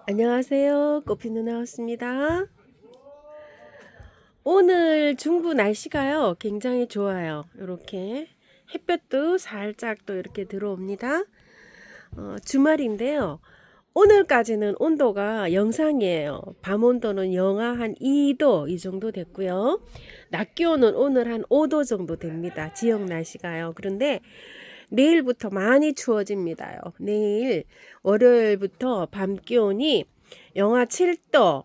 안녕하세요. 꽃피는 나왔습니다. 오늘 중부 날씨가요, 굉장히 좋아요. 이렇게 햇볕도 살짝 또 이렇게 들어옵니다. 주말인데요. 오늘까지는 온도가 영상이에요. 밤 온도는 영하 한 2도 이 정도 됐고요. 낮 기온은 오늘 한 5도 정도 됩니다. 지역 날씨가요. 그런데 내일부터 많이 추워집니다요. 내일 월요일부터 밤 기온이 영하 7도,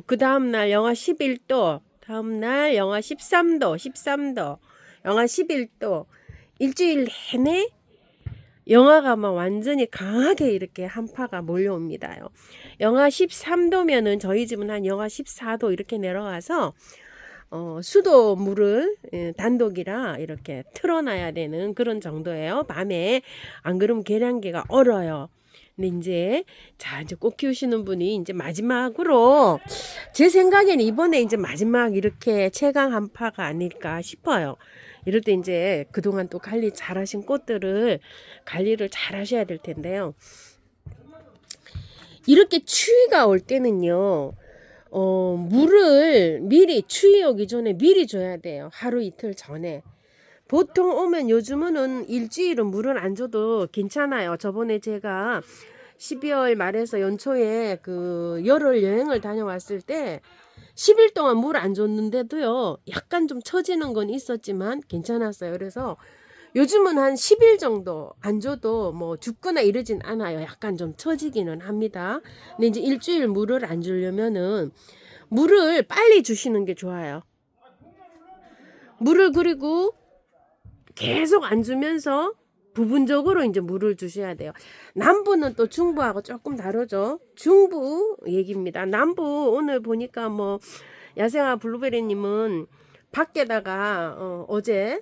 그 다음날 영하 11도, 다음날 영하 13도, 영하 11도, 일주일 내내 영하가 막 완전히 강하게 이렇게 한파가 몰려옵니다요. 영하 13도면은 저희 집은 한 영하 14도 이렇게 내려와서 수도물을 단독이라 이렇게 틀어놔야 되는 그런 정도예요. 밤에 안 그러면 계량기가 얼어요. 근데 이제 꽃 키우시는 분이 이제 마지막으로 제 생각에는 이번에 이제 마지막 이렇게 최강 한파가 아닐까 싶어요. 이럴 때 이제 그동안 또 관리 잘 하신 꽃들을 관리를 잘 하셔야 될 텐데요. 이렇게 추위가 올 때는요. 물을 미리 추위 오기 전에 미리 줘야 돼요. 하루 이틀 전에. 보통 오면 요즘은 일주일은 물을 안 줘도 괜찮아요. 저번에 제가 12월 말에서 연초에 그 열흘 여행을 다녀왔을 때 10일 동안 물 안 줬는데도요. 약간 좀 처지는 건 있었지만 괜찮았어요. 그래서 요즘은 한 10일 정도 안 줘도 뭐 죽거나 이러진 않아요. 약간 좀 처지기는 합니다. 근데 이제 일주일 물을 안 주려면은 물을 빨리 주시는 게 좋아요. 물을 그리고 계속 안 주면서 부분적으로 이제 물을 주셔야 돼요. 남부는 또 중부하고 조금 다르죠. 중부 얘기입니다. 남부 오늘 보니까 뭐 야생화 블루베리님은 밖에다가 어제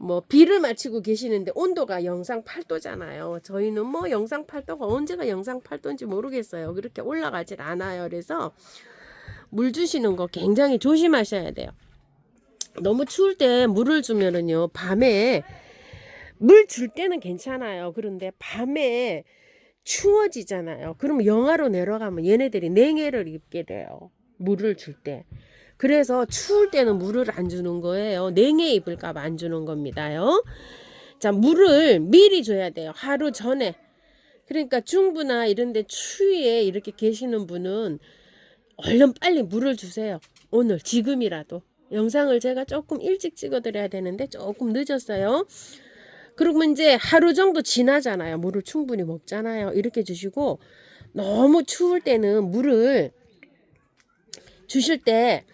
뭐 비를 맞추고 계시는데 온도가 영상 8도잖아요. 저희는 뭐 영상 8도가 언제가 영상 8도인지 모르겠어요. 그렇게 올라가질 않아요. 그래서 물 주시는 거 굉장히 조심하셔야 돼요. 너무 추울 때 물을 주면은요, 밤에 물 줄 때는 괜찮아요. 그런데 밤에 추워지잖아요. 그러면 영하로 내려가면 얘네들이 냉해를 입게 돼요. 물을 줄 때. 그래서 추울 때는 물을 안 주는 거예요. 냉해 입을까 봐 안 주는 겁니다요. 자, 물을 미리 줘야 돼요. 하루 전에. 그러니까 중부나 이런 데 추위에 이렇게 계시는 분은 얼른 빨리 물을 주세요. 오늘 지금이라도. 영상을 제가 조금 일찍 찍어드려야 되는데 조금 늦었어요. 그러면 이제 하루 정도 지나잖아요. 물을 충분히 먹잖아요. 이렇게 주시고 너무 추울 때는 물을 주실 때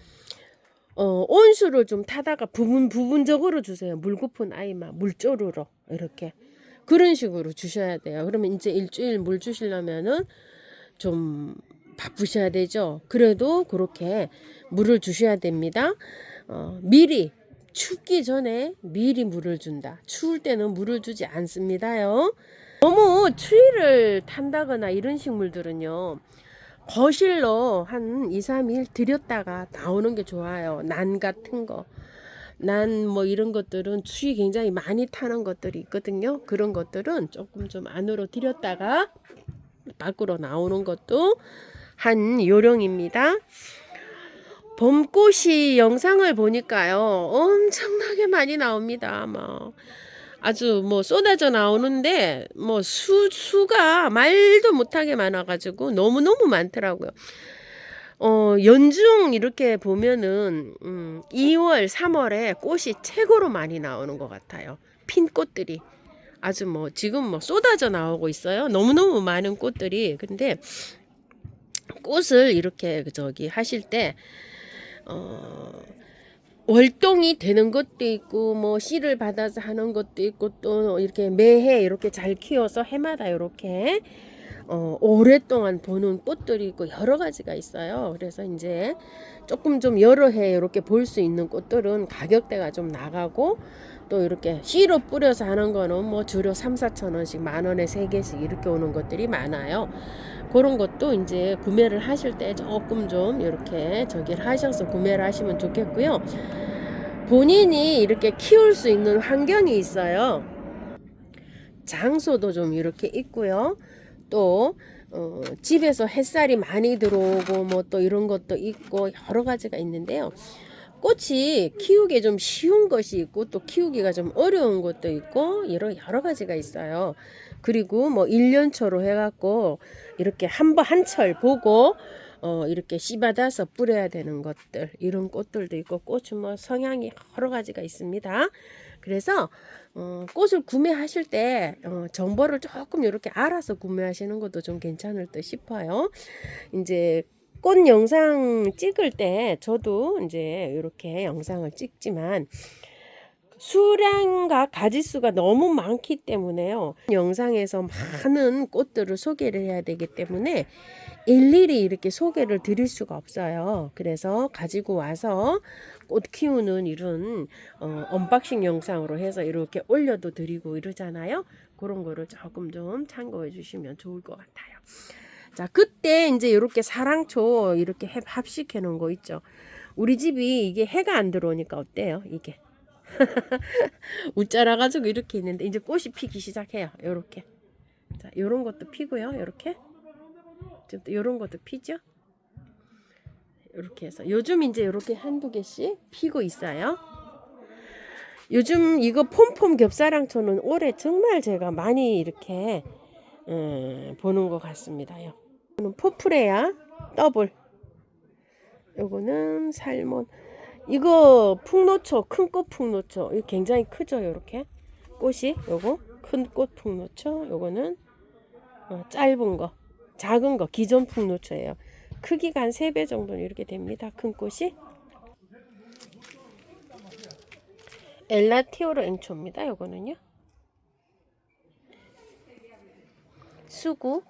온수를 좀 타다가 부분적으로 주세요. 물 고픈 아이만 물조르러 이렇게 그런 식으로 주셔야 돼요. 그러면 이제 일주일 물 주시려면은 좀 바쁘셔야 되죠. 그래도 그렇게 물을 주셔야 됩니다. 미리 춥기 전에 미리 물을 준다. 추울 때는 물을 주지 않습니다요. 너무 추위를 탄다거나 이런 식물들은요. 거실로 한 2, 3일 들였다가 나오는 게 좋아요. 난 같은 거. 난 뭐 이런 것들은 추위 굉장히 많이 타는 것들이 있거든요. 그런 것들은 조금 좀 안으로 들였다가 밖으로 나오는 것도 한 요령입니다. 봄꽃이 영상을 보니까요. 엄청나게 많이 나옵니다. 뭐 아주 뭐 쏟아져 나오는데 뭐 수가 말도 못하게 많아가지고 너무너무 많더라고요. 연중 이렇게 보면은 2월, 3월에 꽃이 최고로 많이 나오는 것 같아요. 핀 꽃들이 아주 뭐 지금 뭐 쏟아져 나오고 있어요. 너무너무 많은 꽃들이. 근데 꽃을 이렇게 저기 하실 때 월동이 되는 것도 있고 뭐 씨를 받아서 하는 것도 있고 또 이렇게 매해 이렇게 잘 키워서 해마다 이렇게 오랫동안 보는 꽃들이 있고 여러 가지가 있어요. 그래서 이제 조금 좀 여러 해 이렇게 볼 수 있는 꽃들은 가격대가 좀 나가고 또 이렇게 씨로 뿌려서 하는 거는 뭐 주로 3-4천 원씩 10,000원에 3개씩 이렇게 오는 것들이 많아요. 그런 것도 이제 구매를 하실 때 조금 좀 이렇게 저기를 하셔서 구매를 하시면 좋겠고요. 본인이 이렇게 키울 수 있는 환경이 있어요. 장소도 좀 이렇게 있고요. 또 집에서 햇살이 많이 들어오고 뭐 또 이런 것도 있고 여러 가지가 있는데요. 꽃이 키우기 좀 쉬운 것이 있고 또 키우기가 좀 어려운 것도 있고 여러 가지가 있어요. 그리고 뭐 1년초로 해갖고 이렇게 한철 보고 이렇게 씨 받아서 뿌려야 되는 것들, 이런 꽃들도 있고, 꽃은 뭐 성향이 여러 가지가 있습니다. 그래서 꽃을 구매하실 때 정보를 조금 이렇게 알아서 구매하시는 것도 좀 괜찮을 듯 싶어요. 이제 꽃 영상 찍을 때 저도 이제 이렇게 영상을 찍지만 수량과 가지수가 너무 많기 때문에요. 영상에서 많은 꽃들을 소개를 해야 되기 때문에 일일이 이렇게 소개를 드릴 수가 없어요. 그래서 가지고 와서 꽃 키우는 이런 언박싱 영상으로 해서 이렇게 올려도 드리고 이러잖아요. 그런 거를 조금 좀 참고해 주시면 좋을 것 같아요. 자, 그때 이제 이렇게 사랑초 이렇게 합식해 놓은 거 있죠. 우리 집이 이게 해가 안 들어오니까 어때요? 이게 웃자라 가지고 이렇게 있는데 이제 꽃이 피기 시작해요. 요렇게. 자, 요런 것도 피고요. 요렇게. 요런 것도 피죠. 이렇게 해서 요즘 이제 이렇게 한두 개씩 피고 있어요. 요즘 이거 폼폼 겹사랑초는 올해 정말 제가 많이 이렇게 보는 것 같습니다요. 이거는 포프레아 더블. 요거는 살몬. 이거 풍노초, 큰 꽃 풍노초. 이거 굉장히 크죠, 요렇게 꽃이. 요거 큰 꽃 풍노초. 요거는 짧은 거, 작은 거 기존 풍노초예요. 크기가 한 3배 정도는 이렇게 됩니다. 큰 꽃이. 엘라티오로 앵초입니다. 요거는요. 수구.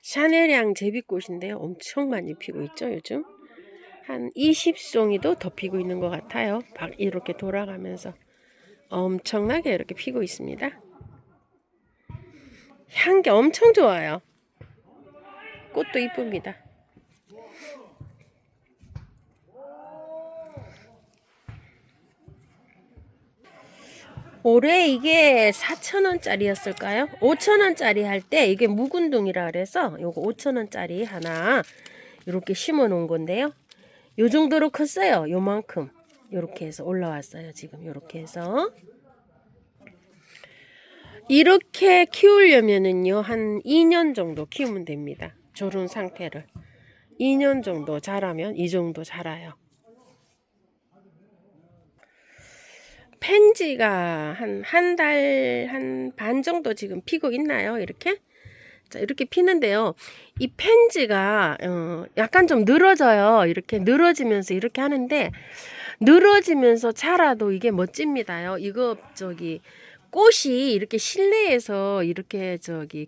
샤넬향 제비꽃인데요. 엄청 많이 피고 있죠, 요즘. 한 20송이도 더 피고 있는 것 같아요. 이렇게 돌아가면서 엄청나게 이렇게 피고 있습니다. 향기 엄청 좋아요. 꽃도 이쁩니다. 올해 이게 4,000원짜리였을까요? 5,000원짜리 할 때 이게 묵은둥이라 그래서 요거 5,000원짜리 하나 이렇게 심어 놓은 건데요. 요 정도로 컸어요. 요만큼. 요렇게 해서 올라왔어요. 지금 요렇게 해서. 이렇게 키우려면은요, 한 2년 정도 키우면 됩니다. 저런 상태를. 2년 정도 자라면 이 정도 자라요. 펜지가 한 달, 한 반 정도 지금 피고 있나요? 이렇게? 자, 이렇게 피는데요. 이 펜지가, 약간 좀 늘어져요. 이렇게 늘어지면서 이렇게 하는데, 늘어지면서 자라도 이게 멋집니다요. 이거, 꽃이 이렇게 실내에서 이렇게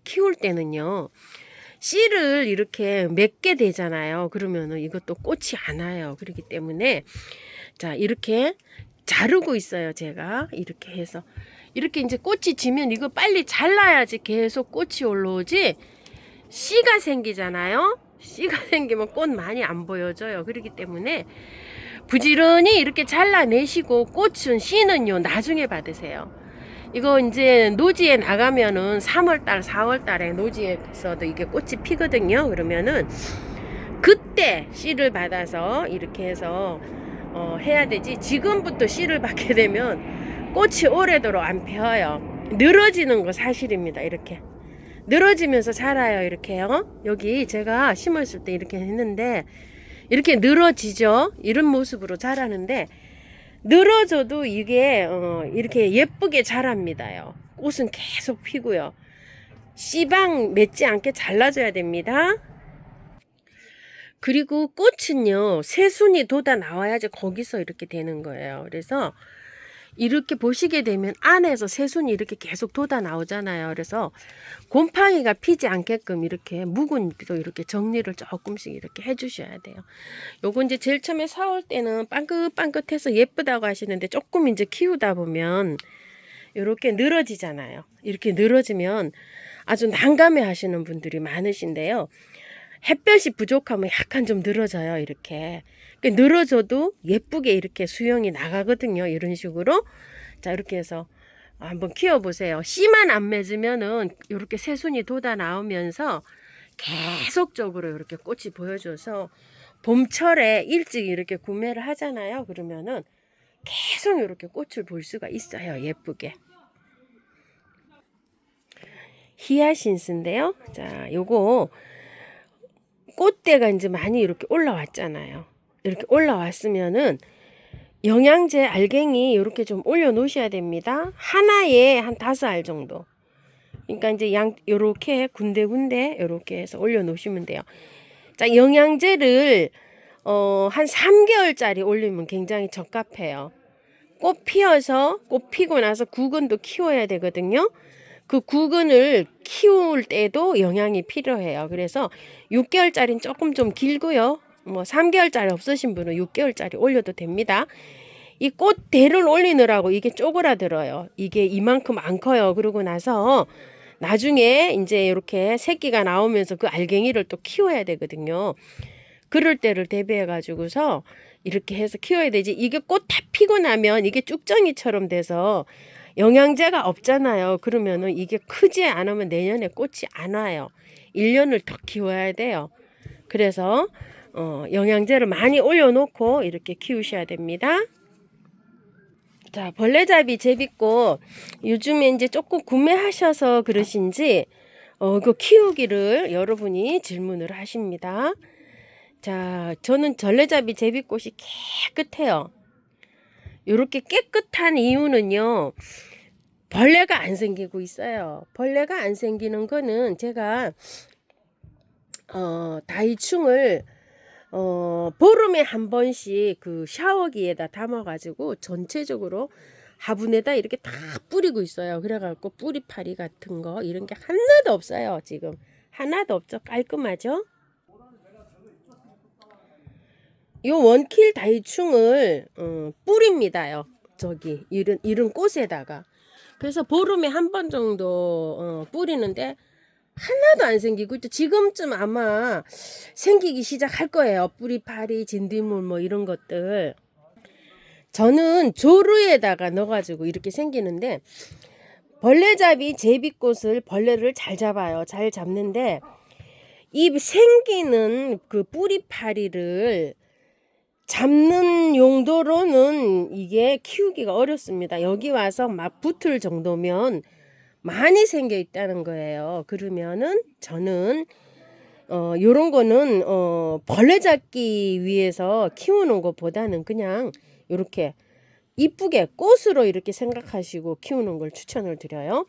키울 때는요. 씨를 이렇게 맺게 되잖아요. 그러면은 이것도 꽃이 안 와요. 그렇기 때문에, 자, 이렇게 자르고 있어요. 제가 이렇게 해서 이렇게 이제 꽃이 지면 이거 빨리 잘라야지 계속 꽃이 올라오지. 씨가 생기잖아요. 씨가 생기면 꽃 많이 안 보여져요. 그렇기 때문에 부지런히 이렇게 잘라내시고 꽃은 씨는요 나중에 받으세요. 이거 이제 노지에 나가면은 3월달 4월달에 노지에서도 이게 꽃이 피거든요. 그러면은 그때 씨를 받아서 이렇게 해서 해야 되지. 지금부터 씨를 받게 되면 꽃이 오래도록 안 펴요. 늘어지는 거 사실입니다. 이렇게 늘어지면서 자라요. 이렇게요. 여기 제가 심었을 때 이렇게 했는데 이렇게 늘어지죠. 이런 모습으로 자라는데 늘어져도 이게 이렇게 예쁘게 자랍니다요. 꽃은 계속 피고요. 씨방 맺지 않게 잘라줘야 됩니다. 그리고 꽃은요, 새순이 돋아 나와야지 거기서 이렇게 되는 거예요. 그래서 이렇게 보시게 되면 안에서 새순이 이렇게 계속 돋아 나오잖아요. 그래서 곰팡이가 피지 않게끔 이렇게 묵은 잎도 이렇게 정리를 조금씩 이렇게 해주셔야 돼요. 요거 이제 제일 처음에 사올 때는 빵긋빵긋해서 예쁘다고 하시는데 조금 이제 키우다 보면 이렇게 늘어지잖아요. 이렇게 늘어지면 아주 난감해 하시는 분들이 많으신데요. 햇볕이 부족하면 약간 좀 늘어져요. 이렇게 늘어져도 예쁘게 이렇게 수영이 나가거든요. 이런 식으로. 자, 이렇게 해서 한번 키워보세요. 씨만 안 맺으면은 이렇게 새순이 돋아 나오면서 계속적으로 이렇게 꽃이 보여줘서 봄철에 일찍 이렇게 구매를 하잖아요. 그러면은 계속 이렇게 꽃을 볼 수가 있어요. 예쁘게. 히아신스인데요. 자, 요거 꽃대가 이제 많이 이렇게 올라왔잖아요. 이렇게 올라왔으면은 영양제 알갱이 이렇게 좀 올려 놓으셔야 됩니다. 하나에 한 5알 정도. 그러니까 이제 요렇게 군데군데 요렇게 해서 올려 놓으시면 돼요. 자, 영양제를 한 3개월짜리 올리면 굉장히 적합해요. 꽃 피고 나서 구근도 키워야 되거든요. 그 구근을 키울 때도 영양이 필요해요. 그래서 6개월짜리는 조금 좀 길고요. 뭐 3개월짜리 없으신 분은 6개월짜리 올려도 됩니다. 이 꽃대를 올리느라고 이게 쪼그라들어요. 이게 이만큼 안 커요. 그러고 나서 나중에 이제 이렇게 새끼가 나오면서 그 알갱이를 또 키워야 되거든요. 그럴 때를 대비해 가지고서 이렇게 해서 키워야 되지. 이게 꽃 다 피고 나면 이게 쭉정이처럼 돼서 영양제가 없잖아요. 그러면은 이게 크지 않으면 내년에 꽃이 안 와요. 1년을 더 키워야 돼요. 그래서 영양제를 많이 올려놓고 이렇게 키우셔야 됩니다. 자, 벌레잡이 제비꽃 요즘에 이제 조금 구매하셔서 그러신지 그 키우기를 여러분이 질문을 하십니다. 자, 저는 전래잡이 제비꽃이 깨끗해요. 이렇게 깨끗한 이유는요, 벌레가 안 생기고 있어요. 벌레가 안 생기는 거는 제가 다이충을 보름에 한 번씩 그 샤워기에다 담아가지고 전체적으로 화분에다 이렇게 다 뿌리고 있어요. 그래갖고 뿌리파리 같은 거 이런 게 하나도 없어요. 지금 하나도 없죠. 깔끔하죠? 요 원킬 다이충을 뿌립니다요. 저기 이런 꽃에다가. 그래서 보름에 한 번 정도 뿌리는데 하나도 안 생기고 있죠. 지금쯤 아마 생기기 시작할 거예요. 뿌리파리, 진딧물 뭐 이런 것들. 저는 조르에다가 넣어가지고 이렇게 생기는데 벌레잡이 제비꽃을 벌레를 잘 잡아요. 잘 잡는데 이 생기는 그 뿌리파리를 잡는 용도로는 이게 키우기가 어렵습니다. 여기 와서 막 붙을 정도면 많이 생겨 있다는 거예요. 그러면은 저는 요런 거는 벌레 잡기 위해서 키우는 것보다는 그냥 이렇게 이쁘게 꽃으로 이렇게 생각하시고 키우는 걸 추천을 드려요.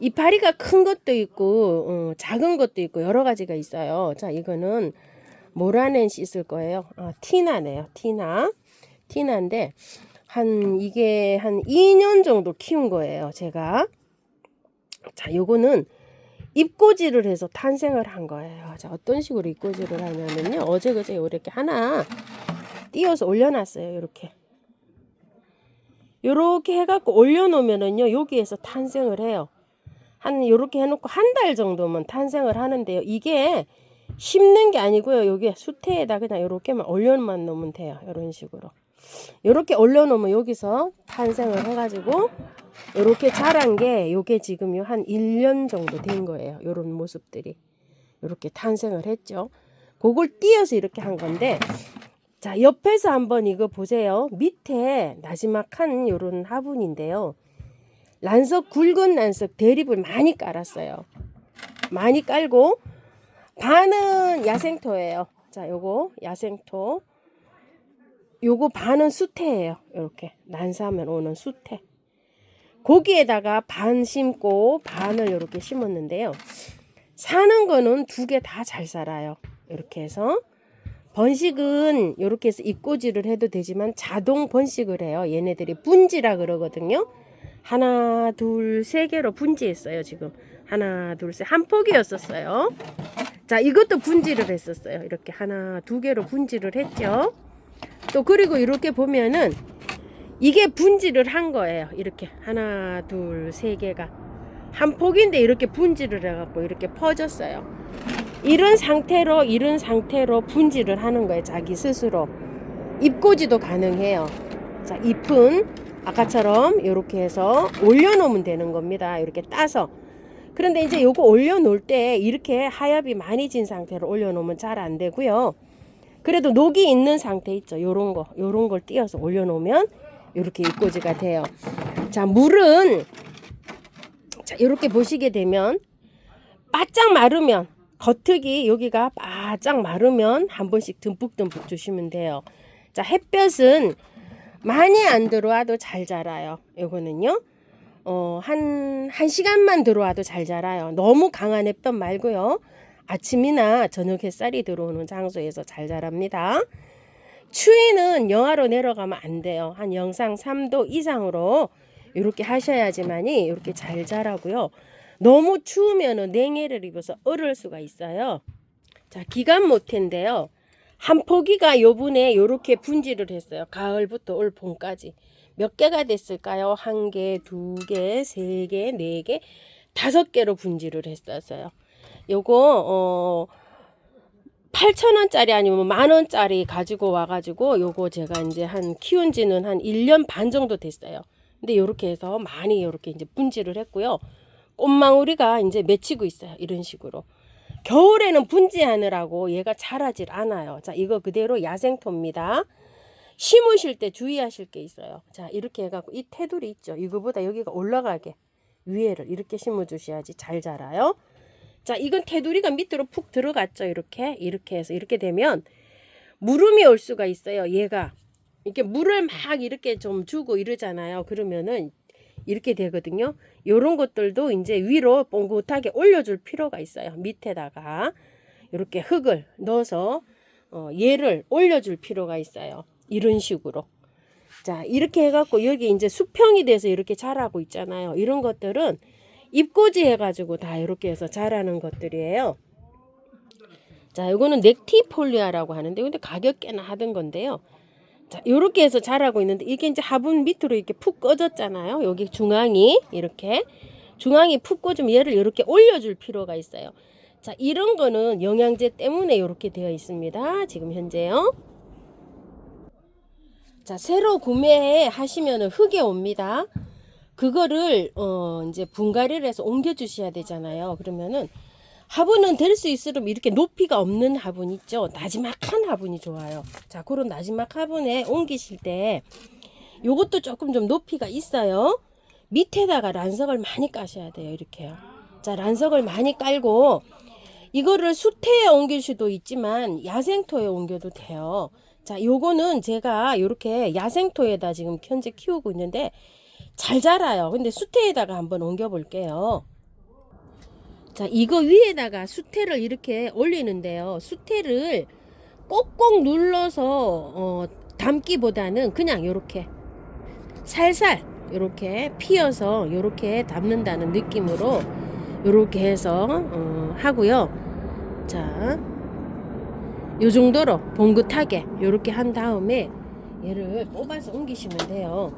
이파리가 큰 것도 있고 작은 것도 있고 여러 가지가 있어요. 자, 이거는 모라넨시 있을 거예요. 티나네요. 티나인데 이게 한 2년 정도 키운 거예요. 제가. 자, 요거는 잎꽂이를 해서 탄생을 한 거예요. 자, 어떤 식으로 잎꽂이를 하냐면요. 어제 그제 이렇게 하나 띄워서 올려놨어요. 요렇게 해갖고 올려놓으면은요. 여기에서 탄생을 해요. 요렇게 해놓고 한 달 정도면 탄생을 하는데요. 이게 심는 게 아니고요. 여기 수태에다 그냥 요렇게만 올려만 놓으면 돼요. 이런 식으로. 요렇게 올려놓으면 여기서 탄생을 해가지고 요렇게 자란 게 요게 지금 한 1년 정도 된 거예요. 요런 모습들이. 요렇게 탄생을 했죠. 그걸 띄어서 이렇게 한 건데 자, 옆에서 한번 이거 보세요. 밑에 나지막한 요런 화분인데요. 굵은 난석 대립을 많이 깔았어요. 많이 깔고 반은 야생토예요. 자, 요거 야생토. 요거 반은 수태예요. 이렇게 난사하면 오는 수태. 거기에다가 반 심고 반을 이렇게 심었는데요. 사는 거는 2개 다 잘 살아요. 이렇게 해서 번식은 이렇게 해서 잎꽂이를 해도 되지만 자동 번식을 해요. 얘네들이 분지라 그러거든요. 하나, 둘, 3개로 분지했어요. 지금 하나, 둘, 셋. 한 폭이었었어요. 자, 이것도 분지를 했었어요. 이렇게 하나, 2개로 분지를 했죠. 또 그리고 이렇게 보면은 이게 분지를 한 거예요. 이렇게 하나, 둘, 3개가 한 폭인데 이렇게 분지를 해갖고 이렇게 퍼졌어요. 이런 상태로 분지를 하는 거예요. 자기 스스로. 잎꽂이도 가능해요. 자, 잎은 아까처럼 이렇게 해서 올려놓으면 되는 겁니다. 이렇게 따서. 그런데 이제 요거 올려놓을 때 이렇게 하엽이 많이 진 상태로 올려놓으면 잘 안 되고요. 그래도 녹이 있는 상태 있죠. 요런 걸 띄어서 올려놓으면 이렇게 입꼬지가 돼요. 자, 물은 자, 이렇게 보시게 되면 바짝 마르면, 겉흙이 여기가 바짝 마르면 한 번씩 듬뿍듬뿍 주시면 돼요. 자, 햇볕은 많이 안 들어와도 잘 자라요. 요거는요. 한 시간만 들어와도 잘 자라요. 너무 강한 햇볕 말고요. 아침이나 저녁 햇살이 들어오는 장소에서 잘 자랍니다. 추위는 영하로 내려가면 안 돼요. 한 영상 3도 이상으로 이렇게 하셔야지만이 이렇게 잘 자라고요. 너무 추우면은 냉해를 입어서 얼을 수가 있어요. 자, 기간 모태인데요. 한 포기가 요분에 요렇게 분지를 했어요. 가을부터 올 봄까지. 몇 개가 됐을까요? 1개, 2개, 3개, 4개, 5개로 분지를 했었어요. 요거 8,000원짜리 아니면 10,000원짜리 가지고 와가지고 요거 제가 이제 한 키운 지는 한 1년 반 정도 됐어요. 근데 요렇게 해서 많이 요렇게 이제 분지를 했고요. 꽃망울이가 이제 맺히고 있어요. 이런 식으로. 겨울에는 분지하느라고 얘가 자라질 않아요. 자, 이거 그대로 야생토입니다. 심으실 때 주의하실 게 있어요. 자, 이렇게 해갖고 이 테두리 있죠. 이거보다 여기가 올라가게 위에를 이렇게 심어주셔야지 잘 자라요. 자, 이건 테두리가 밑으로 푹 들어갔죠. 이렇게 해서 이렇게 되면 물음이 올 수가 있어요. 얘가 이렇게 물을 막 이렇게 좀 주고 이러잖아요. 그러면은 이렇게 되거든요. 요런 것들도 이제 위로 뽕긋하게 올려줄 필요가 있어요. 밑에다가 이렇게 흙을 넣어서 얘를 올려줄 필요가 있어요. 이런 식으로. 자, 이렇게 해갖고 여기 이제 수평이 돼서 이렇게 자라고 있잖아요. 이런 것들은 입꼬지 해가지고 다 이렇게 해서 자라는 것들이에요. 자, 이거는 넥티폴리아라고 하는데, 근데 가격 꽤나 하던 건데요. 자, 요렇게 해서 자라고 있는데, 이게 이제 화분 밑으로 이렇게 푹 꺼졌잖아요. 여기 중앙이 이렇게 중앙이 푹 꺼지면 얘를 이렇게 올려줄 필요가 있어요. 자, 이런 거는 영양제 때문에 이렇게 되어 있습니다. 지금 현재요. 자, 새로 구매하시면은 흙에 옵니다. 그거를 이제 분갈이를 해서 옮겨 주셔야 되잖아요. 그러면은 화분은 될 수 있으면 이렇게 높이가 없는 화분 있죠. 나지막한 화분이 좋아요. 자, 그런 나지막 화분에 옮기실 때 요것도 조금 좀 높이가 있어요. 밑에다가 란석을 많이 까셔야 돼요. 이렇게요. 자, 란석을 많이 깔고 이거를 수태에 옮길 수도 있지만 야생토에 옮겨도 돼요. 자, 요거는 제가 이렇게 야생토에다 지금 현재 키우고 있는데 잘 자라요. 근데 수태에다가 한번 옮겨 볼게요. 자, 이거 위에다가 수태를 이렇게 올리는데요. 수태를 꼭꼭 눌러서 담기보다는 그냥 이렇게 살살 이렇게 피어서 이렇게 담는다는 느낌으로 이렇게 해서 하고요. 자, 요 정도로 봉긋하게 이렇게 한 다음에 얘를 뽑아서 옮기시면 돼요.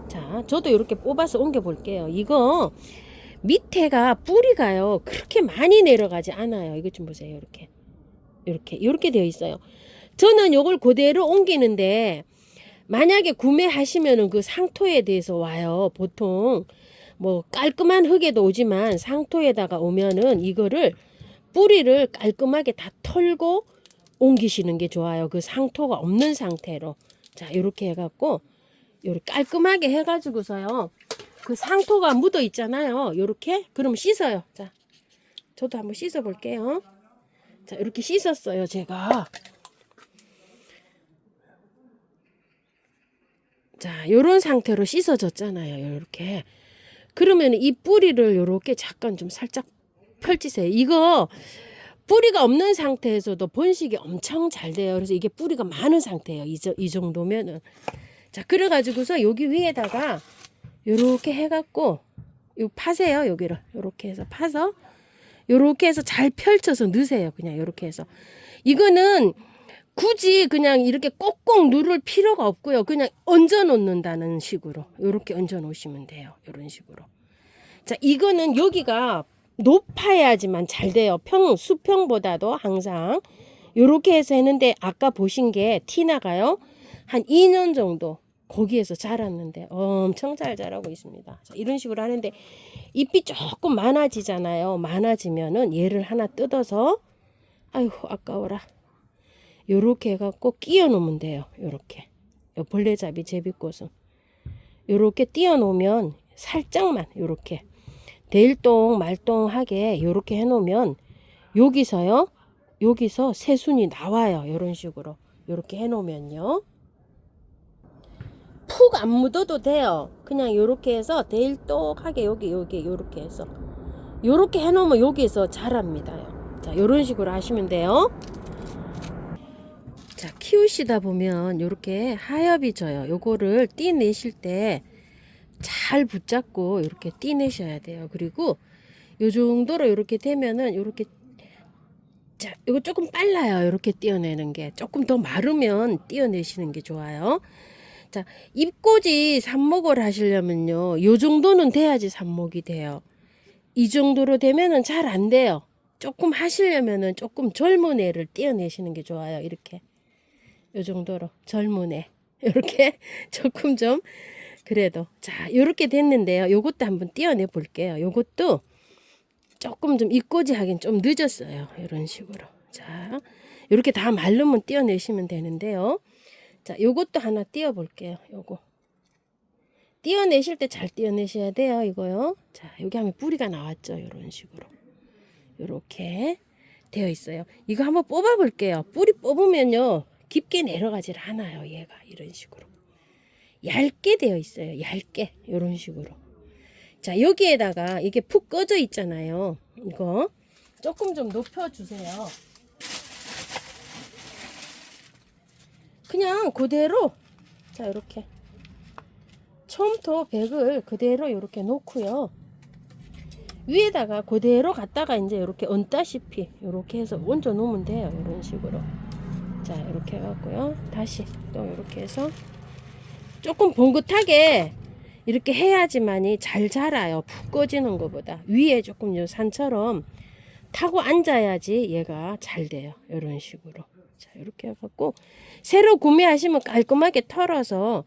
자, 저도 이렇게 뽑아서 옮겨 볼게요. 이거 밑에가 뿌리가요 그렇게 많이 내려가지 않아요. 이것 좀 보세요. 이렇게 되어 있어요. 저는 요걸 그대로 옮기는데 만약에 구매하시면은 그 상토에 대해서 와요. 보통 뭐 깔끔한 흙에도 오지만 상토에다가 오면은 이거를 뿌리를 깔끔하게 다 털고 옮기시는 게 좋아요. 그 상토가 없는 상태로. 자, 이렇게 해갖고 요렇게 깔끔하게 해가지고서요. 그 상토가 묻어 있잖아요. 요렇게 그럼 씻어요. 자, 저도 한번 씻어 볼게요. 자, 이렇게 씻었어요. 제가. 자, 요런 상태로 씻어졌잖아요. 요렇게. 그러면 이 뿌리를 요렇게 잠깐 좀 살짝 펼치세요. 이거 뿌리가 없는 상태에서도 번식이 엄청 잘 돼요. 그래서 이게 뿌리가 많은 상태예요. 이 정도면은. 자, 그래가지고서 여기 위에다가 요렇게 해갖고 요 파세요. 여기를 요렇게 해서 파서 요렇게 해서 잘 펼쳐서 넣으세요. 그냥 요렇게 해서. 이거는 굳이 그냥 이렇게 꼭꼭 누를 필요가 없고요. 그냥 얹어 놓는다는 식으로 요렇게 얹어 놓으시면 돼요. 요런 식으로. 자, 이거는 여기가 높아야지만 잘 돼요. 수평보다도 항상 요렇게 해서 했는데 아까 보신 게 티 나가요. 한 2년 정도 거기에서 자랐는데 엄청 잘 자라고 있습니다. 자, 이런 식으로 하는데 잎이 조금 많아지잖아요. 많아지면은 얘를 하나 뜯어서 아이고 아까워라. 요렇게 해갖고 끼워 놓으면 돼요. 요렇게 요 벌레잡이 제비꽃은 요렇게 띄워 놓으면 살짝만 요렇게 대일동 말똥하게 요렇게 해 놓으면 여기서 새순이 나와요. 요런 식으로 요렇게 해 놓으면요. 푹 안 묻어도 돼요. 그냥 요렇게 해서 대일똑하게 여기 요렇게 해서 요렇게 해 놓으면 여기에서 자랍니다. 자, 요런 식으로 하시면 돼요. 자, 키우시다 보면 요렇게 하엽이 져요. 요거를 띠내실 때 잘 붙잡고 이렇게 띠내셔야 돼요. 그리고 요 정도로 이렇게 되면은 요렇게 자, 이거 조금 빨라요. 이렇게 띄어내는 게 조금 더 마르면 띄어내시는 게 좋아요. 자, 잎꽂이 삽목을 하시려면요, 요 정도는 돼야지 삽목이 돼요. 이 정도로 되면은 잘 안 돼요. 조금 하시려면은 조금 젊은 애를 띄어내시는 게 좋아요. 이렇게 요 정도로 젊은 애 이렇게 조금 좀 그래도 자, 요렇게 됐는데요. 요것도 한번 띄어내 볼게요. 요것도 조금 좀 잎꽂이 하긴 좀 늦었어요. 이런 식으로. 자, 이렇게 다 마르면 띄어내시면 되는데요. 자, 요것도 하나 띄어 볼게요. 요거. 띄어내실 때 잘 띄어내셔야 돼요. 이거요. 자, 여기 하면 뿌리가 나왔죠. 이런 식으로. 요렇게 되어 있어요. 이거 한번 뽑아 볼게요. 뿌리 뽑으면요, 깊게 내려가질 않아요. 얘가 이런 식으로. 얇게 되어 있어요. 얇게. 이런 식으로. 자, 여기에다가 이게 푹 꺼져 있잖아요. 이거 조금 좀 높여주세요. 그냥 그대로 자, 이렇게 처음부터 백을 그대로 이렇게 놓고요. 위에다가 그대로 갖다가 이제 이렇게 얹다시피 이렇게 해서 얹어 놓으면 돼요. 이런 식으로. 자, 이렇게 해갖고요. 다시 또 이렇게 해서 조금 봉긋하게 이렇게 해야지만이 잘 자라요. 푹 꺼지는 것보다. 위에 조금 요 산처럼 타고 앉아야지 얘가 잘 돼요. 이런 식으로. 자, 이렇게 해갖고 새로 구매하시면 깔끔하게 털어서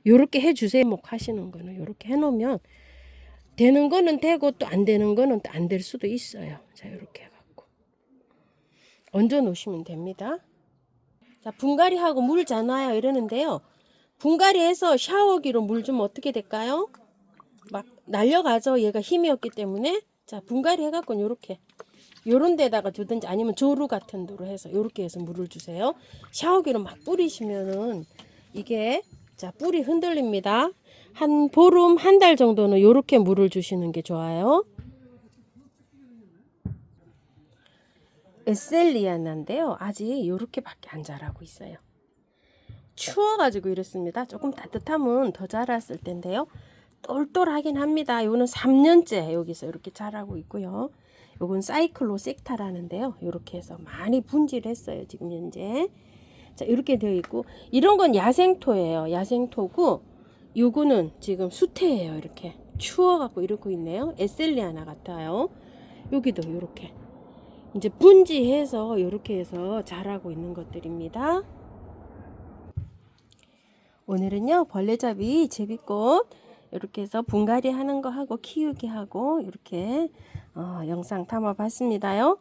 요렇게 해주세요. 목 하시는 거는 요렇게 해놓으면 되는 거는 되고 또 안 되는 거는 또 안 될 수도 있어요. 자, 이렇게 해갖고 얹어 놓으시면 됩니다. 자, 분갈이하고 물 잖아요 이러는데요. 분갈이해서 샤워기로 물 주면 어떻게 될까요? 막 날려가죠. 얘가 힘이 없기 때문에. 자, 분갈이 해갖고 요렇게 요런 데다가 두든지 아니면 조루 같은 데로 해서 요렇게 해서 물을 주세요. 샤워기로 막 뿌리시면은 이게 자, 뿌리 흔들립니다. 한 보름 한 달 정도는 요렇게 물을 주시는 게 좋아요. 에셀리아나인데요. 아직 요렇게밖에 안 자라고 있어요. 추워가지고 이렇습니다. 조금 따뜻하면 더 자랐을 텐데요. 똘똘하긴 합니다. 요거는 3년째 여기서 이렇게 자라고 있고요. 요건 사이클로섹타라는데요. 이렇게 해서 많이 분질했어요. 지금 현재. 자, 이렇게 되어 있고 이런 건 야생토예요. 야생토고 요거는 지금 수태예요. 이렇게 추워갖고 이러고 있네요. 에셀리아나 같아요. 여기도 이렇게 이제 분지해서 이렇게 해서 자라고 있는 것들입니다. 오늘은요, 벌레잡이 제비꽃 이렇게 해서 분갈이 하는 거 하고 키우기 하고 이렇게 영상 담아 봤습니다요.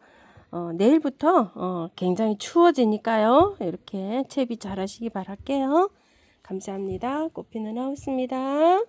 내일부터 굉장히 추워지니까요. 이렇게 채비 잘 하시기 바랄게요. 감사합니다. 꽃피는 하우스입니다.